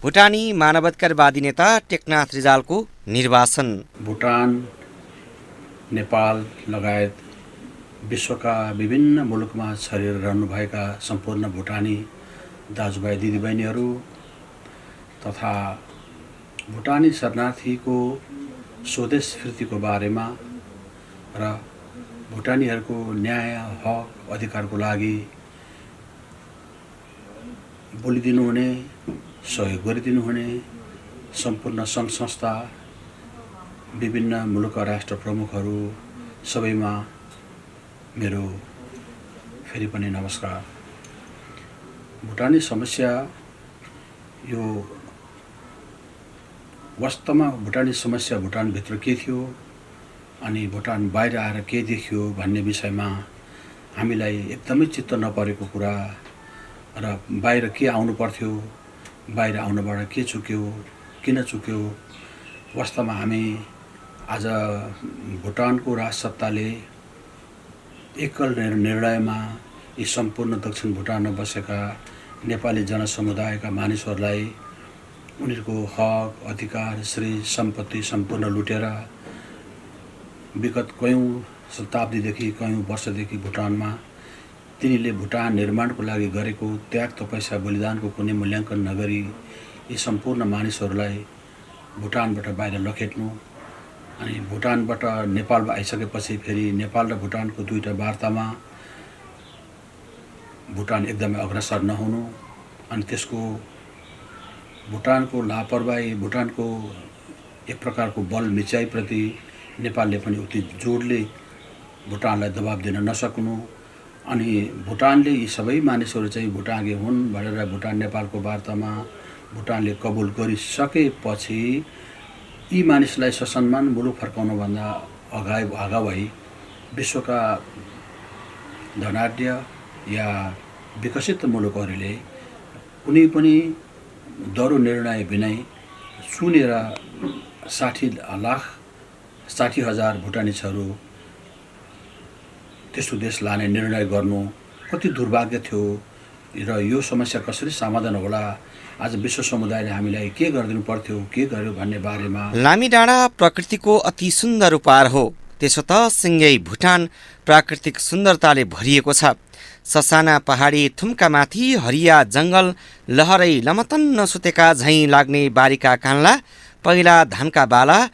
भुटानी मानवाधिकारवादी नेता टेकनाथ रिजालको निर्वासन। भुटान, नेपाल लगायत विश्वका विभिन्न मुलुकमा छरिएर रहनुभएका सम्पूर्ण भुटानी दाजुभाइ दिदीबहिनीहरू तथा भुटानी शरणार्थीको स्वदेश फिर्तीको बारेमा र भुटानीहरूको न्याय, हक, अधिकारको लागि बोलिदिनुहुने, सहयोग गरिदिनुहुने सम्पूर्ण सङ्घ संस्था, विभिन्न मुलुकका राष्ट्र प्रमुखहरू सबैमा मेरो फेरि पनि नमस्कार। भुटानी समस्या यो वास्तवमा भुटानी समस्या भुटानभित्र के थियो अनि भुटान बाहिर आएर के देखियो भन्ने विषयमा हामीलाई एकदमै चित्त नपरेको कुरा र बाहिर के आउनु पर्थ्यो, बाहिर आउनबाट के चुक्यो, किन चुक्यो, वास्तवमा हामी आज भुटानको राजसत्ताले एकल निर्णयमा यी सम्पूर्ण दक्षिण भुटानमा बसेका नेपाली जनसमुदायका मानिसहरूलाई उनीहरूको हक, अधिकार, श्री सम्पत्ति सम्पूर्ण लुटेर विगत कयौँ शताब्दीदेखि कयौँ वर्षदेखि भुटानमा तिनीले भुटान निर्माणको लागि गरेको त्याग, तपस्या, बलिदानको कुनै मूल्याङ्कन नगरी यी सम्पूर्ण मानिसहरूलाई भुटानबाट बाहिर लखेट्नु अनि भुटानबाट नेपालमा आइसकेपछि फेरि नेपाल र भुटानको दुईटा वार्तामा भुटान एकदमै अग्रसर नहुनु अनि त्यसको भुटानको लापरवाही, भुटानको एक प्रकारको बल मिचाइप्रति नेपालले पनि उति जोडले भुटानलाई दबाब दिन नसक्नु अनि भुटानले यी सबै मानिसहरू चाहिँ भुटाने हुन् भनेर भुटान नेपालको वार्तामा भुटानले कबुल गरिसकेपछि यी मानिसलाई ससम्मान मुलुक फर्काउनुभन्दा अगावै विश्वका धनाढ्य या विकसित मुलुकहरूले कुनै पनि दरो निर्णय बिनै सुनेर 60,000 भुटानिजहरू त्यस्तो देश लाने निर्णय गर्नु कति दुर्भाग्य थियो र यो समस्या कसरी समाधान होला, आज विश्व समुदायले हामीलाई के गरिदिनु पर्थ्यो, के गर्यो भन्ने बारेमा। लामीडाँडा प्रकृतिको अति सुन्दर उपहार हो। त्यसो त सिङ्गै भुटान प्राकृतिक सुन्दरताले भरिएको छ। ससाना पहाडी थुम्कामाथि हरिया जङ्गल, लहरै लमतन्न सुतेका झैँ लाग्ने बारीका कान्ला, पहिला धानका बाला,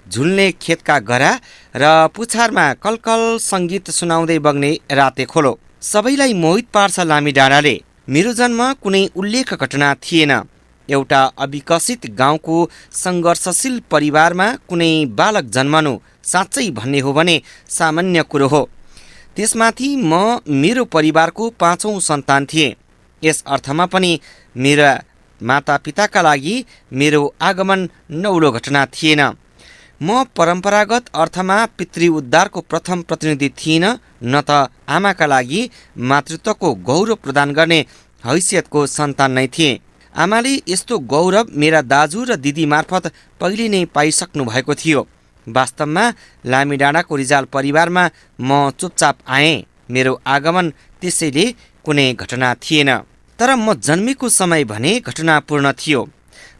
झुल्ने खेतका गरा र पुछारमा कलकल सङ्गीत सुनाउँदै बग्ने राते खोलो सबैलाई मोहित पार्छ लामीडाँडाले। मेरो जन्म कुनै उल्लेख घटना थिएन। एउटा अविकसित गाउँको सङ्घर्षशील परिवारमा कुनै बालक जन्मनु साँच्चै भन्ने हो भने सामान्य कुरो हो। त्यसमाथि म मेरो परिवारको 5औं सन्तान थिएँ। यस अर्थमा पनि मेरा मातापिताका लागि मेरो आगमन नौलो घटना थिएन। म परम्परागत अर्थमा पितृ उद्धारको प्रथम प्रतिनिधि थिइनँ, न त आमाका लागि मातृत्वको गौरव प्रदान गर्ने हैसियतको सन्तान नै थिएँ। आमाले यस्तो गौरव मेरा दाजु र दिदी मार्फत पहिले नै पाइसक्नु भएको थियो। वास्तवमा लामीडाँडाको रिजाल परिवारमा म चुपचाप आएँ। मेरो आगमन त्यसैले कुनै घटना थिएन। तर म जन्मेको समय भने घटनापूर्ण थियो।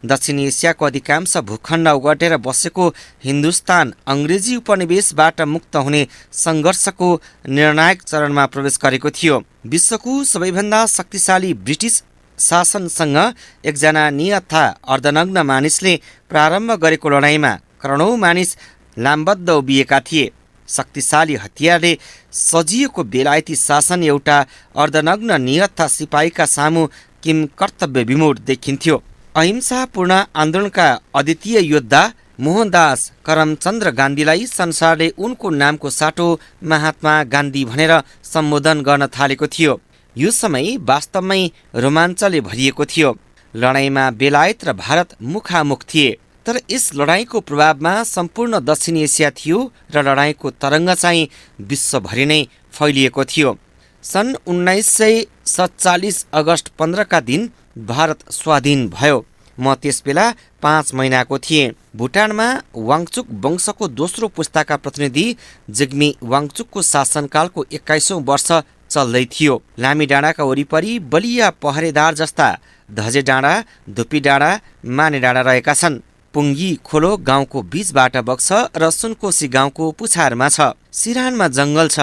दक्षिण एसियाको अधिकांश भूखण्ड ओगटेर बसेको हिन्दुस्तान अङ्ग्रेजी उपनिवेशबाट मुक्त हुने सङ्घर्षको निर्णायक चरणमा प्रवेश गरेको थियो। विश्वको सबैभन्दा शक्तिशाली ब्रिटिस शासनसँग एकजना निहत्था अर्धनग्न मानिसले प्रारम्भ गरेको लडाइँमा करोडौँ मानिस लामबद्ध उभिएका थिए। शक्तिशाली हतियारले सजिएको बेलायती शासन एउटा अर्धनग्न निहत्था सिपाहीका सामु किम कर्तव्य विमूढ देखिन्थ्यो। अहिंसापूर्ण आन्दोलनका अद्वितीय योद्धा मोहनदास करमचन्द्र गान्धीलाई संसारले उनको नामको साटो महात्मा गान्धी भनेर सम्बोधन गर्न थालेको थियो। यो समय वास्तवमै रोमाञ्चले भरिएको थियो। लडाइँमा बेलायत र भारत मुखामुख थिए। तर यस लडाइँको प्रभावमा सम्पूर्ण दक्षिण एसिया थियो र लडाइँको तरङ्ग चाहिँ विश्वभरि नै फैलिएको थियो। सन् 1947 अगस्त 15 का दिन भारत स्वाधीन भयो। म त्यसबेला 5 महिनाको थिएँ। भुटानमा वाङचुक वंशको दोस्रो पुस्ताका प्रतिनिधि जिग्मी वाङचुकको शासनकालको 21औं वर्ष चल्दै थियो। लामी डाँडाका वरिपरि बलिया पहरेदार जस्ता धजे डाँडा, धुपी डाँडा, माने डाँडा रहेका छन्। पुङ्गी खोलो गाउँको बीचबाट बग्छ र सुनकोशी गाउँको पुछारमा छ। सिरानमा जङ्गल छ।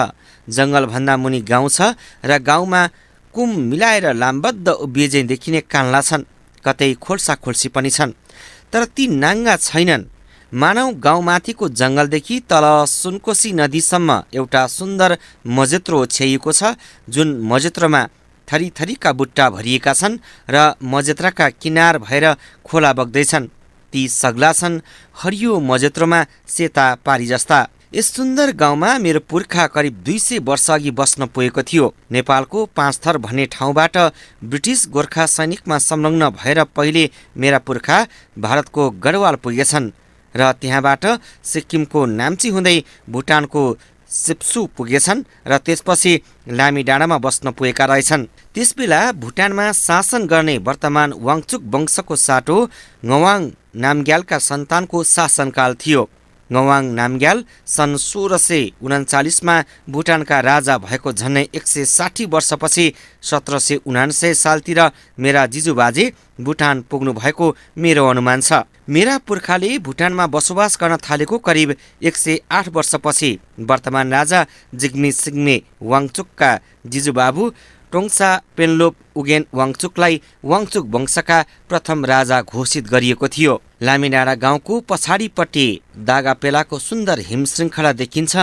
जङ्गलभन्दा मुनि गाउँ छ र गाउँमा कुम मिलाएर लामबद्ध उभिएझैँ देखिने कान्ला छन्। कतै खोल्सा खोल्सी पनि छन्, तर ती नाङ्गा छैनन्। मानव गाउँमाथिको जङ्गलदेखि तल सुनकोशी नदीसम्म एउटा सुन्दर मजेत्रो ओछ्याइएको छ, जुन मजेत्रोमा थरीथरीका बुट्टा भरिएका छन् र मजेत्राका किनार भएर खोला बग्दैछन्। ती सग्ला छन् हरियो मजेत्रोमा सेता पारी जस्ता। यस सुन्दर गाउँमा मेरो पुर्खा करिब 200 वर्ष अघि बस्न पुगेको थियो। नेपालको पाँचथर भन्ने ठाउँबाट ब्रिटिस गोर्खा सैनिकमा संलग्न भएर पहिले मेरा पुर्खा भारतको गढवाल पुगेछन् र त्यहाँबाट सिक्किमको नाम्ची हुँदै भुटानको सिप्सु पुगेछन् र त्यसपछि लामी डाँडामा बस्न पुगेका रहेछन्। त्यसबेला भुटानमा शासन गर्ने वर्तमान वाङचुक वंशको साटो ngawang नामग्यालका सन्तानको शासनकाल थियो। ngawang नामग्याल सन् 1639मा भुटानका राजा भएको झन्डै 160 वर्षपछि 1799 सालतिर मेरा जिजुबाजे भुटान पुग्नु भएको मेरो अनुमान छ। मेरा पुर्खाले भुटानमा बसोबास गर्न थालेको करिब 108 वर्षपछि वर्तमान राजा जिग्मे सिग्मे वाङचुकका जिजुबाबु टोङसा पेन्लोप उगेन वाङचुकलाई वाङचुक वंशका प्रथम राजा घोषित गरिएको थियो। लामी डाँडा गाउँको पछाडिपट्टि दागापेलाको सुन्दर हिमश्रृङ्खला देखिन्छ।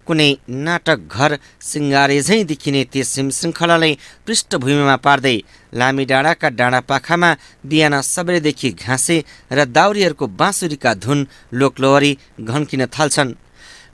कुनै नाटक घर सिङ्गारेझैँ देखिने त्यस हिमश्रृङ्खलालाई पृष्ठभूमिमा पार्दै लामी डाँडाका डाँडापाखामा बिहान सबेरैदेखि घाँसे र दाउरीहरूको बाँसुरीका धुन लोकलोहरी घन्किन थाल्छन्।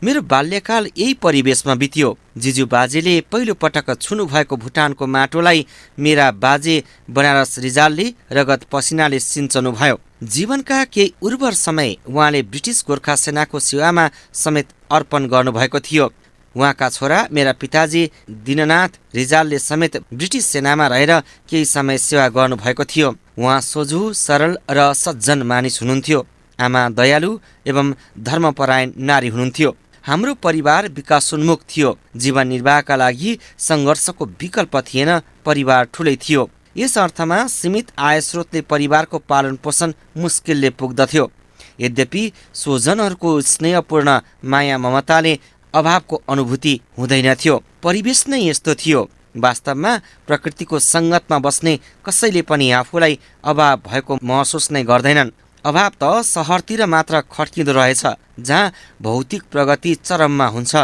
मेरो बाल्यकाल यही परिवेशमा बित्यो। जिजु बाजेले पहिलो पटक छुनु भएको भुटानको माटोलाई मेरा बाजे बनारस रिजालले रगत पसिनाले सिन्चनु भयो। जीवनका केही उर्वर समय उहाँले ब्रिटिस गोर्खा सेनाको सेवामा समेत अर्पण गर्नुभएको थियो। उहाँका छोरा मेरा पिताजी दीननाथ रिजालले समेत ब्रिटिस सेनामा रहेर केही समय सेवा गर्नुभएको थियो। उहाँ सोझो, सरल र सज्जन मानिस हुनुहुन्थ्यो। आमा दयालु एवं धर्मपरायण नारी हुनुहुन्थ्यो। हाम्रो परिवार विकासोन्मुख थियो। जीवन निर्वाहका लागि सङ्घर्षको विकल्प थिएन। परिवार ठुलै थियो। यस अर्थमा सीमित आय स्रोतले परिवारको पालन पोषण मुस्किलले पुग्दथ्यो। यद्यपि स्वजनहरूको स्नेहपूर्ण माया ममताले अभावको अनुभूति हुँदैनथ्यो। परिवेश नै यस्तो थियो। वास्तवमा प्रकृतिको सङ्गतमा बस्ने कसैले पनि आफूलाई अभाव भएको महसुस नै गर्दैनन्। अभाव त सहरतिर मात्र खड्किँदो रहेछ, जहाँ भौतिक प्रगति चरममा हुन्छ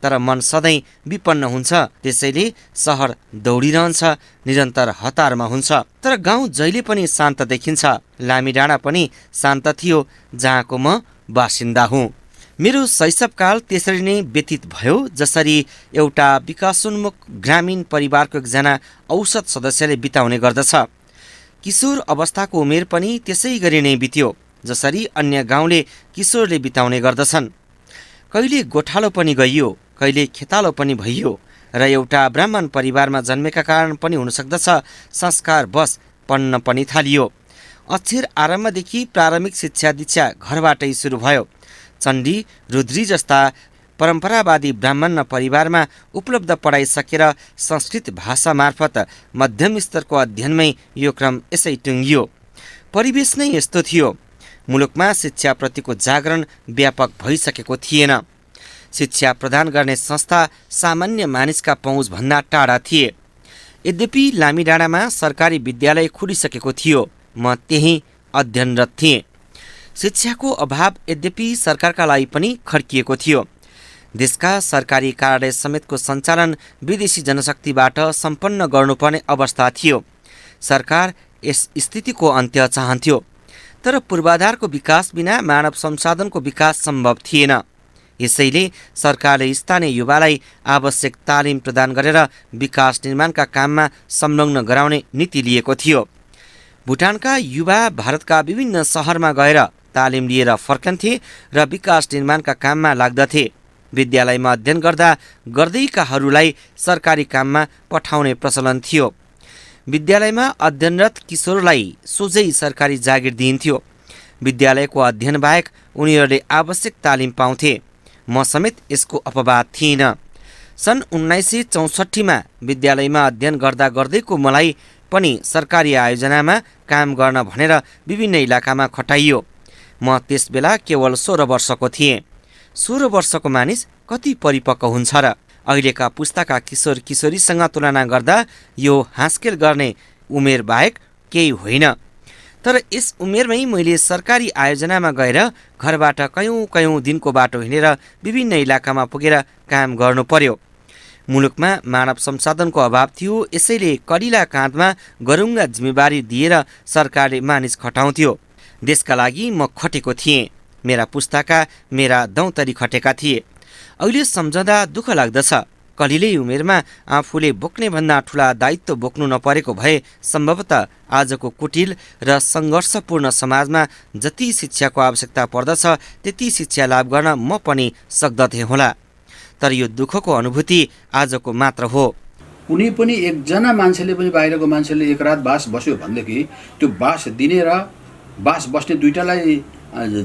तर मन सधैँ विपन्न हुन्छ। त्यसैले सहर दौडिरहन्छ, निरन्तर हतारमा हुन्छ। तर गाउँ जहिले पनि शान्त देखिन्छ। लामी डाँडा पनि शान्त थियो, जहाँको म बासिन्दा हुँ। मेरो शैशवकाल त्यसरी नै व्यतीत भयो जसरी एउटा विकासोन्मुख ग्रामीण परिवारको एकजना औसत सदस्यले बिताउने गर्दछ। किशोर अवस्थाको उमेर पनि त्यसै गरी नै बित्यो जसरी अन्य गाउँले किशोरले बिताउने गर्दछन्। कहिले गोठालो पनि गइयो, कहिले खेतालो पनि भइयो र एउटा ब्राह्मण परिवारमा जन्मेका कारण पनि हुनसक्दछ संस्कार बस पढ्न पनि थालियो। अक्षर आरम्भदेखि प्रारम्भिक शिक्षा दीक्षा घरबाटै सुरु भयो। चण्डी, रुद्री जस्ता परम्परावादी ब्राह्मण परिवारमा उपलब्ध पढाइ सकेर संस्कृत भाषा मार्फत मध्यम स्तरको अध्ययनमै यो क्रम यसै टुङ्गियो। परिवेश नै यस्तो थियो। मुलुकमा शिक्षाप्रतिको जागरण व्यापक भइसकेको थिएन। शिक्षा प्रदान गर्ने संस्था सामान्य मानिसका पहुँचभन्दा टाढा थिए। यद्यपि लामी डाँडामा सरकारी विद्यालय खुलिसकेको थियो। म त्यहीँ अध्ययनरत थिएँ। शिक्षाको अभाव यद्यपि सरकारका लागि पनि खड्किएको थियो। देशका सरकारी कार्यालय समेतको सञ्चालन विदेशी जनशक्तिबाट सम्पन्न गर्नुपर्ने अवस्था थियो। सरकार यस स्थितिको अन्त्य चाहन्थ्यो, तर पूर्वाधारको विकास बिना मानव संसाधनको विकास सम्भव थिएन। यसैले सरकारले स्थानीय युवालाई आवश्यक तालिम प्रदान गरेर विकास निर्माणका काममा संलग्न गराउने नीति लिएको थियो। भुटानका युवा भारतका विभिन्न सहरमा गएर तालिम लिएर फर्कन्थे र विकास निर्माणका काममा लाग्दथे। विद्यालयमा अध्ययन गर्दैकाहरूलाई सरकारी काममा पठाउने प्रचलन थियो। विद्यालयमा अध्ययनरत किशोरलाई सोझै सरकारी जागिर दिइन्थ्यो। विद्यालयको अध्ययन बाहेक उनीहरूले आवश्यक तालिम पाउँथे। म समेत यसको अपवाद थिइनँ। सन् 1964मा विद्यालयमा अध्ययन गर्दा गर्दैको मलाई पनि सरकारी आयोजनामा काम गर्न भनेर विभिन्न इलाकामा खटाइयो। म त्यसबेला केवल 16 वर्षको थिएँ। 16 वर्षको मानिस कति परिपक्व हुन्छ र? अहिलेका पुस्ताका किशोर किशोरीसँग तुलना गर्दा यो हाँसखेल गर्ने उमेर बाहेक केही होइन। तर यस उमेरमै मैले सरकारी आयोजनामा गएर घरबाट कयौँ दिनको बाटो हिँडेर विभिन्न इलाकामा पुगेर काम गर्नु पर्यो। मुलुकमा मानव संसाधनको अभाव थियो, यसैले कडिला काँधमा गरुङ्गा जिम्मेवारी दिएर सरकारले मानिस खटाउँथ्यो। देशका लागि म खटेको थिएँ। मेरा पुस्ताका मेरा दौतरी खटेका थिए। अहिले सम्झँदा दुःख लाग्दछ। कलिलै उमेरमा आफूले बोक्ने भन्दा ठुला दायित्व बोक्नु नपरेको भए सम्भवतः आजको कुटिल र सङ्घर्षपूर्ण समाजमा जति शिक्षाको आवश्यकता पर्दछ त्यति शिक्षा लाभ गर्न म पनि सक्दथे होला। तर यो दुःखको अनुभूति आजको मात्र हो। कुनै पनि एकजना मान्छेले पनि बाहिरको मान्छेले एक रात बास बस्यो भनेदेखि त्यो बास दिने र बास बस्ने दुईटालाई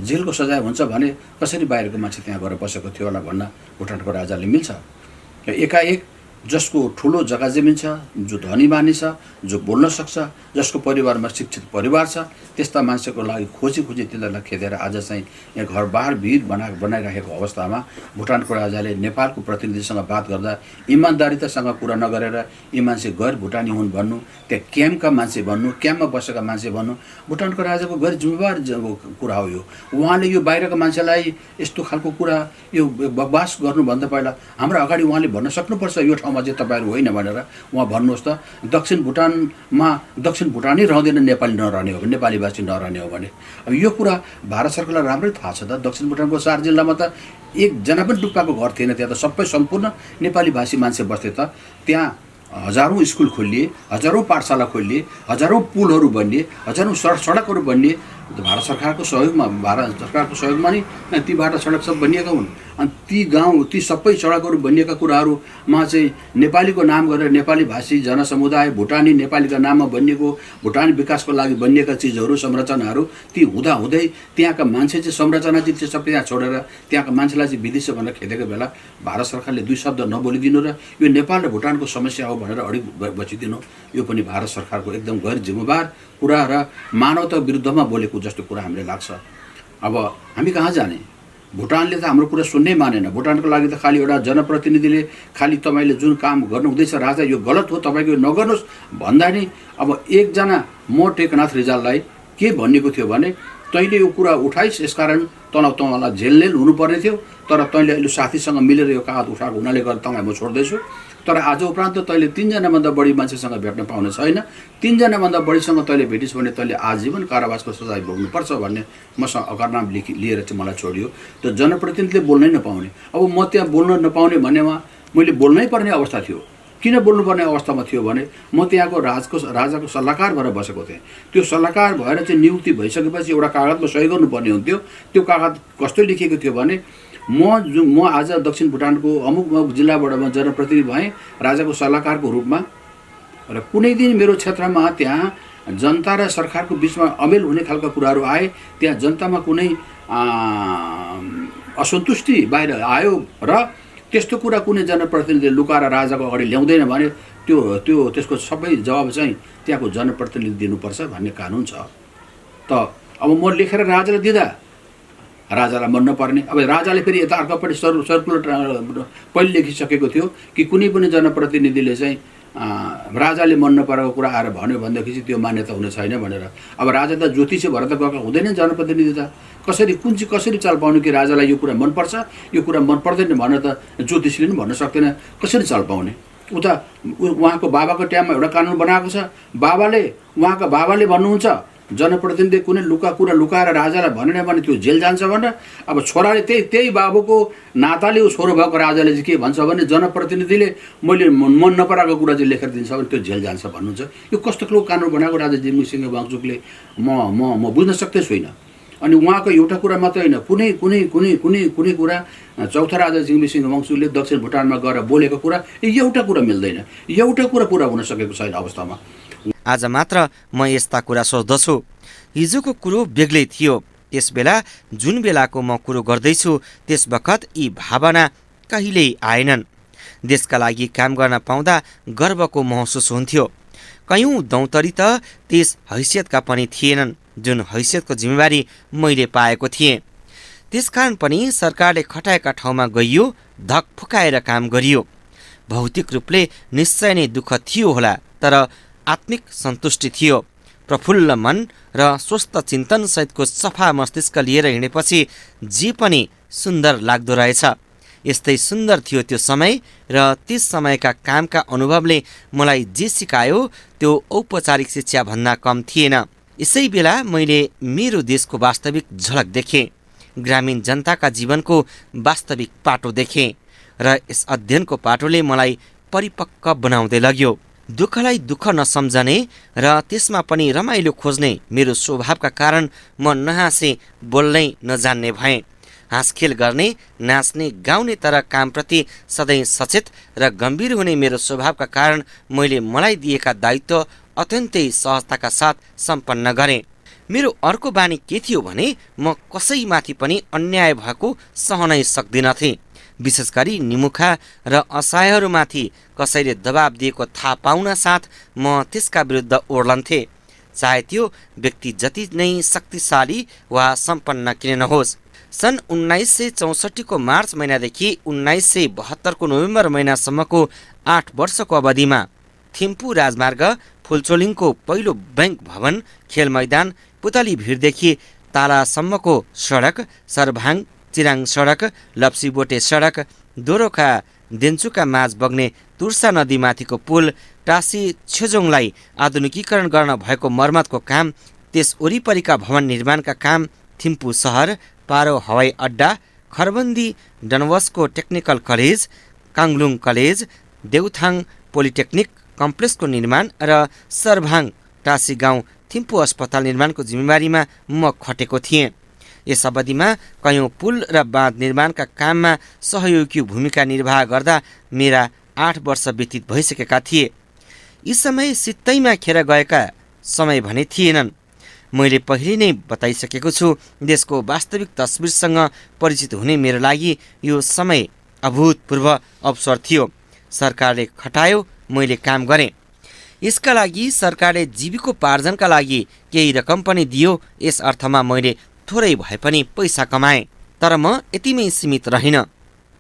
जेलको सजाय हुन्छ भने कसरी बाहिरको मान्छे त्यहाँ गएर बसेको थियो होला भन्न भुटानको राजाले मिल्छ। एकाएक जसको ठुलो जग्गा जमिन छ, जो धनी मानिस छ, जो बोल्न सक्छ, जसको परिवारमा शिक्षित परिवार छ, त्यस्ता मान्छेको लागि खोजी तिनीहरूलाई खेदेर आज चाहिँ यहाँ घर बार भिड बनाइराखेको अवस्थामा भुटानको राजाले नेपालको प्रतिनिधिसँग बात गर्दा इमान्दारितासँग कुरा नगरेर यी मान्छे गैर भुटानी हुन् भन्नु, त्यहाँ क्याम्पका मान्छे भन्नु, क्याम्पमा बसेका मान्छे भन्नु, भुटानको राजाको गैर जिम्मेवार कुरा हो यो। उहाँले यो बाहिरका मान्छेलाई यस्तो खालको कुरा यो बकवास गर्नुभन्दा पहिला हाम्रो अगाडि उहाँले भन्न सक्नुपर्छ यो ठाउँमा चाहिँ तपाईँहरू होइन भनेर उहाँ भन्नुहोस् त। दक्षिण भुटानै रहँदैन नेपाली नरहने हो भने, नेपालीभाषी नरहने हो भने। अब यो कुरा भारत सरकारलाई राम्रै थाहा छ त। दक्षिण भुटानको 4 जिल्लामा त एकजना पनि डुक्पाको घर थिएन। त्यहाँ त सबै सम्पूर्ण नेपालीभाषी मान्छे बस्थे त। त्यहाँ हजारौँ स्कुल खोलिए, हजारौँ पाठशाला खोलिए, हजारौँ पुलहरू बनिए, हजारौँ सडकहरू बनिए। भारत सरकारको सहयोगमा नै ती बाटो सडक सब बनिएका हुन्। अनि ती गाउँ ती सबै सडकहरू बनिएका कुराहरूमा चाहिँ नेपालीको नाम गरेर नेपाली भाषी जनसमुदाय भुटानी नेपालीका नाममा बनिएको भुटानी विकासको लागि बनिएका चिजहरू संरचनाहरू ती हुँदाहुँदै त्यहाँका मान्छे चाहिँ संरचना चाहिँ त्यो सबै त्यहाँ छोडेर त्यहाँका मान्छेलाई चाहिँ विदेश भनेर खेदेको बेला भारत सरकारले 2 शब्द नबोलिदिनु र यो नेपाल र भुटानको समस्या हो भनेर अडिक बचिदिनु, यो पनि भारत सरकारको एकदम गैर जिम्मेवार कुरा र मानवता विरुद्धमा बोलेको जस्तो कुरा हामीले लाग्छ। अब हामी कहाँ जाने? भुटानले त हाम्रो कुरा सुन्नै मानेन। भुटानको लागि त खालि एउटा जनप्रतिनिधिले खालि तपाईँले जुन काम गर्नु हुँदैछ राजा यो गलत हो तपाईँको यो नगर्नुहोस् भन्दा नि अब एकजना म टेकनाथ रिजाललाई के भनिएको थियो भने तैँले यो कुरा उठाइस् यसकारण तँलाई जेल हुनुपर्ने थियो, तर तैँले अहिले साथीसँग मिलेर यो कागज उठाएको हुनाले गर्दा तँलाई म छोड्दैछु। तर आज उपरान्त तैँले 3 जनाभन्दा बढी मान्छेसँग भेट्न पाउने छैन। 3 जनाभन्दा बढीसँग तैँले भेटिस् भने तैँले आजीवन कारावासको सजाय भोग्नुपर्छ भन्ने मसँग अकरनाम लिएर चाहिँ मलाई छोडियो। त जनप्रतिनिधिले बोल्नै नपाउने। अब म त्यहाँ बोल्न नपाउने भन्नेमा मैले बोल्नै पर्ने अवस्था थियो। किन बोल्नुपर्ने अवस्थामा थियो भने म त्यहाँको राजाको सल्लाहकार भएर बसेको थिएँ। त्यो सल्लाहकार भएर चाहिँ नियुक्ति भइसकेपछि एउटा कागजमा सही गर्नुपर्ने हुन्थ्यो। त्यो कागज कस्तो लेखिएको थियो भने म आज दक्षिण भुटानको अमुक जिल्लाबाट म जनप्रतिनिधि भएँ राजाको सल्लाहकारको रूपमा र कुनै दिन मेरो क्षेत्रमा त्यहाँ जनता र सरकारको बिचमा अमेल हुने खालका कुराहरू आए, त्यहाँ जनतामा कुनै असन्तुष्टि बाहिर आयो र त्यस्तो कुरा कुनै जनप्रतिनिधिले लुकाएर राजाको अगाडि ल्याउँदैन भने त्यसको सबै जवाब चाहिँ त्यहाँको जनप्रतिनिधि दिनुपर्छ भन्ने कानुन छ। त अब म लेखेर राजालाई दिँदा राजालाई मन नपर्ने। अब राजाले फेरि यता अर्कोपट्टि सर्कुलर पहिले लेखिसकेको थियो कि कुनै पनि जनप्रतिनिधिले चाहिँ राजाले मन नपरेको कुरा आएर भन्यो भनेदेखि त्यो मान्यता हुने छैन भनेर। अब राजा त ज्योतिषी भएर त गएको हुँदैन जनप्रतिनिधि त। कसरी चाल पाउने कि राजालाई यो कुरा मनपर्छ यो कुरा मन पर्दैन भनेर त ज्योतिषीले पनि भन्न सक्दैन। कसरी चाल पाउने? उता उहाँको बाबाको टाइममा एउटा कानुन बनाएको छ। उहाँका बाबाले भन्नुहुन्छ जनप्रतिनिधि कुनै कुरा लुकाएर राजालाई भनेन भने त्यो जेल जान्छ भनेर। अब छोराले त्यही बाबुको नाताले छोरो भएको राजाले चाहिँ के भन्छ भने जनप्रतिनिधिले मैले मन नपराएको कुरा चाहिँ लेखेर दिन्छ भने त्यो जेल जान्छ भन्नुहुन्छ। यो कस्तो ठुलो कानुन बनाएको राजा जिग्मेसिंह वाङचुकले म बुझ्न सक्दै छुइनँ। अनि उहाँको एउटा कुरा मात्रै होइन, कुनै कुरा चौथा राजा जिग्मेसिंह वाङचुकले दक्षिण भुटानमा गएर बोलेको कुरा एउटा कुरा मिल्दैन, एउटा कुरा पुरा हुन सकेको छैन अवस्थामा। आज मात्र म यस्ता कुरा सोच्दछु। हिजोको कुरो बेग्लै थियो। त्यसबेला जुन बेलाको म कुरो गर्दैछु त्यस बखत यी भावना कहिल्यै आएनन्। देशका लागि काम गर्न पाउँदा गर्वको महसुस हुन्थ्यो। कयौं दौतरी त त्यस हैसियतका पनि थिएनन् जुन हैसियतको जिम्मेवारी मैले पाएको थिएँ। त्यसकारण पनि सरकारले खटाएका ठाउँमा गइयो, धक फुकाएर काम गरियो। भौतिक रूपले निश्चय नै दुःख थियो होला, तर आत्मिक सन्तुष्टि थियो। प्रफुल्ल मन र स्वस्थ चिन्तन सहितको सफा मस्तिष्क लिएर हिँडेपछि जे पनि सुन्दर लाग्दो रहेछ। यस्तै सुन्दर थियो त्यो समय र त्यस समयका कामका अनुभवले मलाई जे सिकायो त्यो औपचारिक शिक्षा भन्दा कम थिएन। यसै बेला मैले मेरो देशको वास्तविक झलक देखेँ, ग्रामीण जनताका जीवनको वास्तविक पाटो देखेँ र यस अध्ययनको पाटोले मलाई परिपक्व बनाउँदै लग्यो। दुःखलाई दुःख नसम्झने र त्यसमा पनि रमाइलो खोज्ने मेरो स्वभावका कारण म नहाँसे बोल्नै नजान्ने भएँ। हाँसखेल गर्ने, नाच्ने, गाउने तर कामप्रति सधैँ सचेत र गम्भीर हुने मेरो स्वभावका कारण मैले मलाई दिएका दायित्व अत्यन्तै सहजताका साथ सम्पन्न गरेँ। मेरो अर्को बानी के थियो भने म कसैमाथि पनि अन्याय भएको सहनै सक्दिनथेँ। विशेष गरी निमुखा र असहायहरूमाथि कसैले दबाब दिएको थाहा पाउन साथ म त्यसका विरुद्ध ओर्लन्थेँ, चाहे त्यो व्यक्ति जति नै शक्तिशाली वा सम्पन्न किन नहोस्। सन् 1964 को मार्च महिनादेखि 1972 को नोभेम्बर महिनासम्मको 8 वर्षको अवधिमा थिम्पू राजमार्ग, फुलचोलिङको पहिलो बैंक भवन, खेल मैदान, पुतली भिरदेखि तालासम्मको सडक, सरभाङ चिराङ सडक, लप्सीबोटे सडक, दोरोखा देन्चुका माझ बग्ने तुर्सा नदीमाथिको पुल, टासी छेजोङलाई आधुनिकीकरण गर्न भएको मर्मतको काम, त्यस वरिपरिका भवन निर्माणका काम, थिम्पू सहर, पारो हवाई अड्डा, खरबन्दी Don Bosco technical college, काङलुङ college, देउथाङ polytechnic कम्प्लेक्सको निर्माण र सरभाङ टासी गाउँ थिम्पू अस्पताल निर्माणको जिम्मेवारीमा म खटेको थिएँ। यस अवधिमा कयौं पुल र बाँध निर्माणका काममा सहयोगी भूमिका निर्वाह गर्दा मेरा 8 वर्ष व्यतीत भइसकेका थिए। यी समय सित्तैमा खेर गएका समय भने थिएनन्। मैले पहिले नै बताइसकेको छु, देशको वास्तविक तस्बिरसँग परिचित हुने मेरो लागि यो समय अभूतपूर्व अवसर थियो। सरकारले खटायो, मैले काम गरेँ। यसका लागि सरकारले जीविकोपार्जनका लागि केही रकम पनि दियो। यस अर्थमा मैले थोरै भए पनि पैसा कमाएँ, तर म यतिमै सीमित रहिन।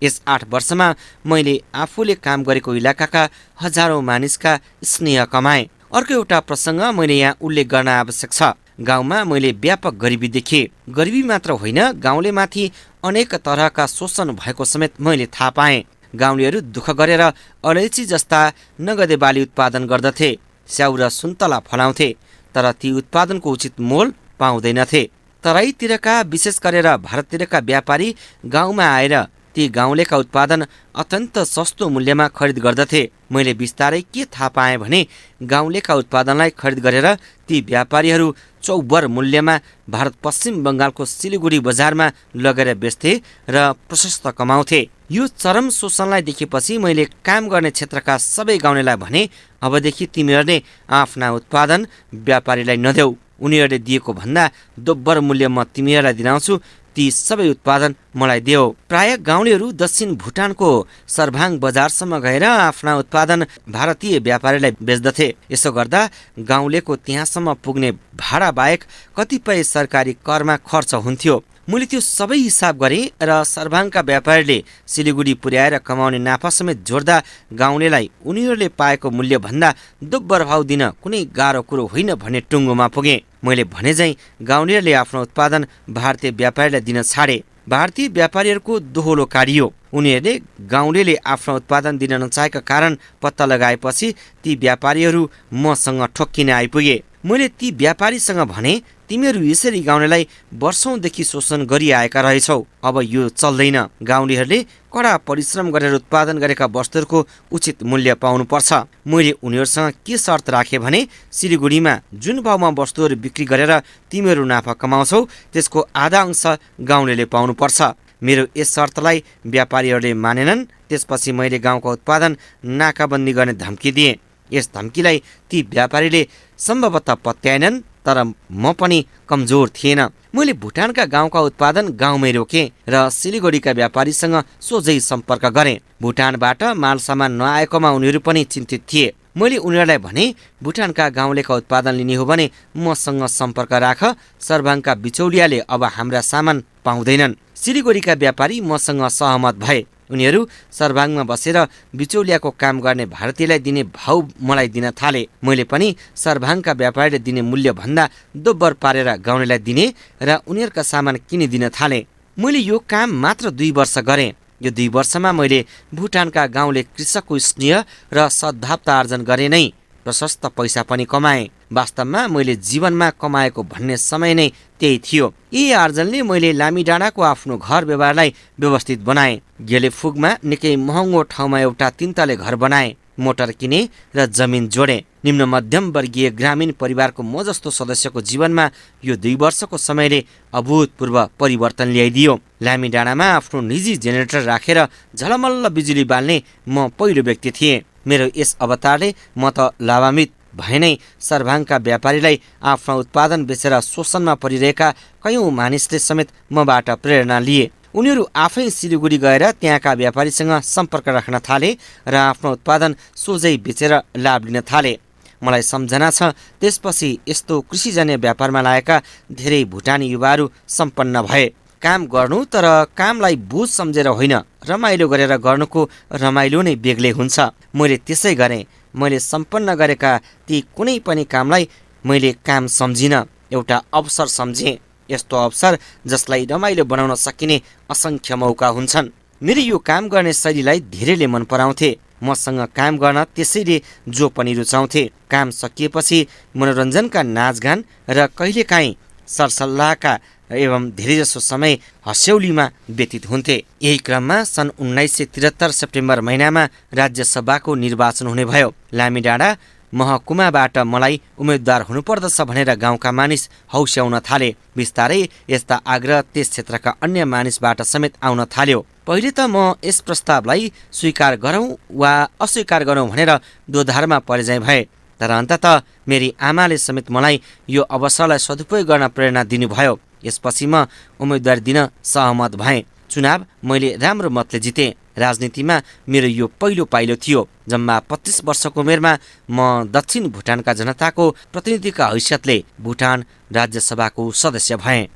यस 8 वर्षमा मैले आफूले काम गरेको इलाकाका हजारौं मानिसका स्नेह कमाएँ। अर्को एउटा प्रसङ्ग मैले यहाँ उल्लेख गर्न आवश्यक छ। गाउँमा मैले व्यापक गरिबी देखेँ। गरिबी मात्र होइन, गाउँले माथि अनेक तरहका शोषण भएको समेत मैले थाहा पाएँ। गाउँलेहरू दुःख गरेर अलैँची जस्ता नगदे बाली उत्पादन गर्दथे, स्याउ र सुन्तला फलाउँथे, तर ती उत्पादनको उचित मोल पाउँदैनथे। तराईतिरका विशेष गरेर भारततिरका व्यापारी गाउँमा आएर ती गाउँलेका उत्पादन अत्यन्त सस्तो मूल्यमा खरिद गर्दथे। मैले बिस्तारै के थाहा पाएँ भने गाउँलेका उत्पादनलाई खरिद गरेर ती व्यापारीहरू चौबर मूल्यमा भारत पश्चिम बङ्गालको सिलिगुडी बजारमा लगेर बेच्थे र प्रशस्त कमाउँथे। यो चरम शोषणलाई देखेपछि मैले काम गर्ने क्षेत्रका सबै गाउँलेलाई भने, अबदेखि तिमीहरूले आफ्ना उत्पादन व्यापारीलाई नदेऊ, उनीहरूले दिएको भन्दा दोब्बर मूल्य म तिमीहरूलाई दिलाउँछु, ती सबै उत्पादन मलाई देऊ। प्राय गाउँलेहरू दक्षिण भुटानको सरभाङ बजारसम्म गएर आफ्ना उत्पादन भारतीय व्यापारीलाई बेच्दथे। यसो गर्दा गाउँलेको त्यहाँसम्म पुग्ने भाडा बाहेक कतिपय सरकारी करमा खर्च हुन्थ्यो। मैले त्यो सबै हिसाब गरेँ र सरभाङका व्यापारीले सिलिगुडी पुर्याएर कमाउने नाफा समेत जोड्दा गाउँलेलाई उनीहरूले पाएको मूल्यभन्दा दोब्बर भाउ दिन कुनै गाह्रो कुरो होइन भन्ने टुङ्गोमा पुगेँ। मैले भने झैँ गाउँलेहरूले आफ्नो उत्पादन भारतीय व्यापारीलाई दिन छाडे। भारतीय व्यापारीहरूको दोहोलो काडियो। उनीहरूले गाउँलेले आफ्नो उत्पादन दिन नचाहेका कारण पत्ता लगाएपछि ती व्यापारीहरू मसँग ठोक्किन आइपुगे। मैले ती व्यापारीसँग भने, तिमीहरू यसरी गाउँलेलाई वर्षौंदेखि शोषण गरिआएका रहेछौ, अब यो चल्दैन। गाउँलेहरूले कडा परिश्रम गरेर उत्पादन गरेका वस्तुहरूको उचित मूल्य पाउनुपर्छ। मैले उनीहरूसँग के शर्त राखेँ भने, सिलिगुडीमा जुन भाउमा वस्तुहरू बिक्री गरेर तिमीहरू नाफा कमाउँछौ त्यसको आधा अंश गाउँलेले पाउनुपर्छ। मेरो यस शर्तलाई व्यापारीहरूले मानेनन्। त्यसपछि मैले गाउँका उत्पादन नाकाबन्दी गर्ने धम्की दिएँ। यस धम्कीलाई ती व्यापारीले सम्भवतः पत्याएनन् तर म पनि कमजोर थिएन। मैले भुटानका गाउँका उत्पादन गाउँमै रोकेँ र सिलिगुडीका व्यापारीसँग सोझै सम्पर्क गरेँ। भुटानबाट माल सामान नआएकोमा उनीहरू पनि चिन्तित थिए। मैले उनीहरूलाई भने भुटानका गाउँलेका उत्पादन लिने हो भने मसँग सम्पर्क राख, सर्भाङका बिचौलियाले अब हाम्रा सामान पाउँदैनन्। सिलिगुडीका व्यापारी मसँग सहमत भए। उनीहरू सर्भाङमा बसेर बिचौलियाको काम गर्ने भारतीयलाई दिने भाउ मलाई दिन थाले। मैले पनि सर्भाङका व्यापारीले दिने मूल्यभन्दा दोब्बर पारेर गाउँलेलाई दिने र उनीहरूका सामान किनिदिन थाले। मैले यो काम मात्र 2 वर्ष गरेँ। यो 2 वर्षमा मैले भुटानका गाउँले कृषकको स्नेह र सद्भावता आर्जन गरे नै प्रशस्त पैसा पनि कमाएँ। वास्तवमा मैले जीवनमा कमाएको भन्ने समय नै त्यही थियो। यी आर्जनले मैले लामीडाँडाको आफ्नो घर व्यवहारलाई व्यवस्थित बनाएँ। गेलेफुगमा निकै महँगो ठाउँमा एउटा 3 तले घर बनाएँ, मोटर किने र जमिन जोडे। निम्न मध्यम वर्गीय ग्रामीण परिवारको म जस्तो सदस्यको जीवनमा यो 2 वर्षको समयले अभूतपूर्व परिवर्तन ल्याइदियो। लामीडाँडामा आफ्नो निजी जेनेरेटर राखेर झलमल्ल बिजुली बाल्ने म पहिलो व्यक्ति थिएँ। मेरो यस अवतारले म त लाभान्वित भए नै सर्भाङका व्यापारीलाई आफ्ना उत्पादन बेचेर शोषणमा परिरहेका कयौं मानिसले समेत मबाट प्रेरणा लिए। उनीहरू आफै सिलिगुडी गएर त्यहाँका व्यापारीसँग सम्पर्क राख्न थाले र आफ्नो उत्पादन सोझै बेचेर लाभ लिन थाले। मलाई सम्झना छ, त्यसपछि यस्तो कृषिजन्य व्यापारमा लागेका धेरै भुटानी युवाहरू सम्पन्न भए। काम गर्नु तर कामलाई बोझ सम्झेर होइन, रमाइलो गरेर गर्नुको रमाइलो नै बेग्लै हुन्छ। मैले त्यसै गरेँ। मैले सम्पन्न गरेका ती कुनै पनि कामलाई मैले काम सम्झिनँ, एउटा अवसर सम्झेँ। यस्तो अवसर जसलाई रमाइलो बनाउन सकिने असङ्ख्य मौका हुन्छन्। मेरो यो काम गर्ने शैलीलाई धेरैले मन पराउँथे। मसँग काम गर्न त्यसैले जो पनि रुचाउँथे। काम सकिएपछि मनोरञ्जनका नाचगान र कहिलेकाहीँ सरसल्लाहका एवं धेरैजसो समय हस्यौलीमा व्यतीत हुन्थे। यही क्रममा सन् 1973 सेप्टेम्बर महिनामा राज्यसभाको निर्वाचन हुने भयो। लामीडाँडा महकुमाबाट मलाई उम्मेद्वार हुनुपर्दछ भनेर गाउँका मानिस हौस्याउन थाले। बिस्तारै यस्ता आग्रह त्यस क्षेत्रका अन्य मानिसबाट समेत आउन थाल्यो। पहिले त म यस प्रस्तावलाई स्वीकार गरौँ वा अस्वीकार गरौँ भनेर दोधारमा परेझैँ भए। तर अन्ततः मेरी आमाले समेत मलाई यो अवसरलाई सदुपयोग गर्न प्रेरणा दिनुभयो। यसपछि म उम्मेदवारी दिन सहमत भएँ। चुनाव मैले राम्रो मतले जितेँ। राजनीतिमा मेरो यो पहिलो पाइलो थियो। जम्मा 25 वर्षको उमेरमा म दक्षिण भुटानका जनताको प्रतिनिधिका हैसियतले भुटान राज्यसभाको सदस्य भएँ।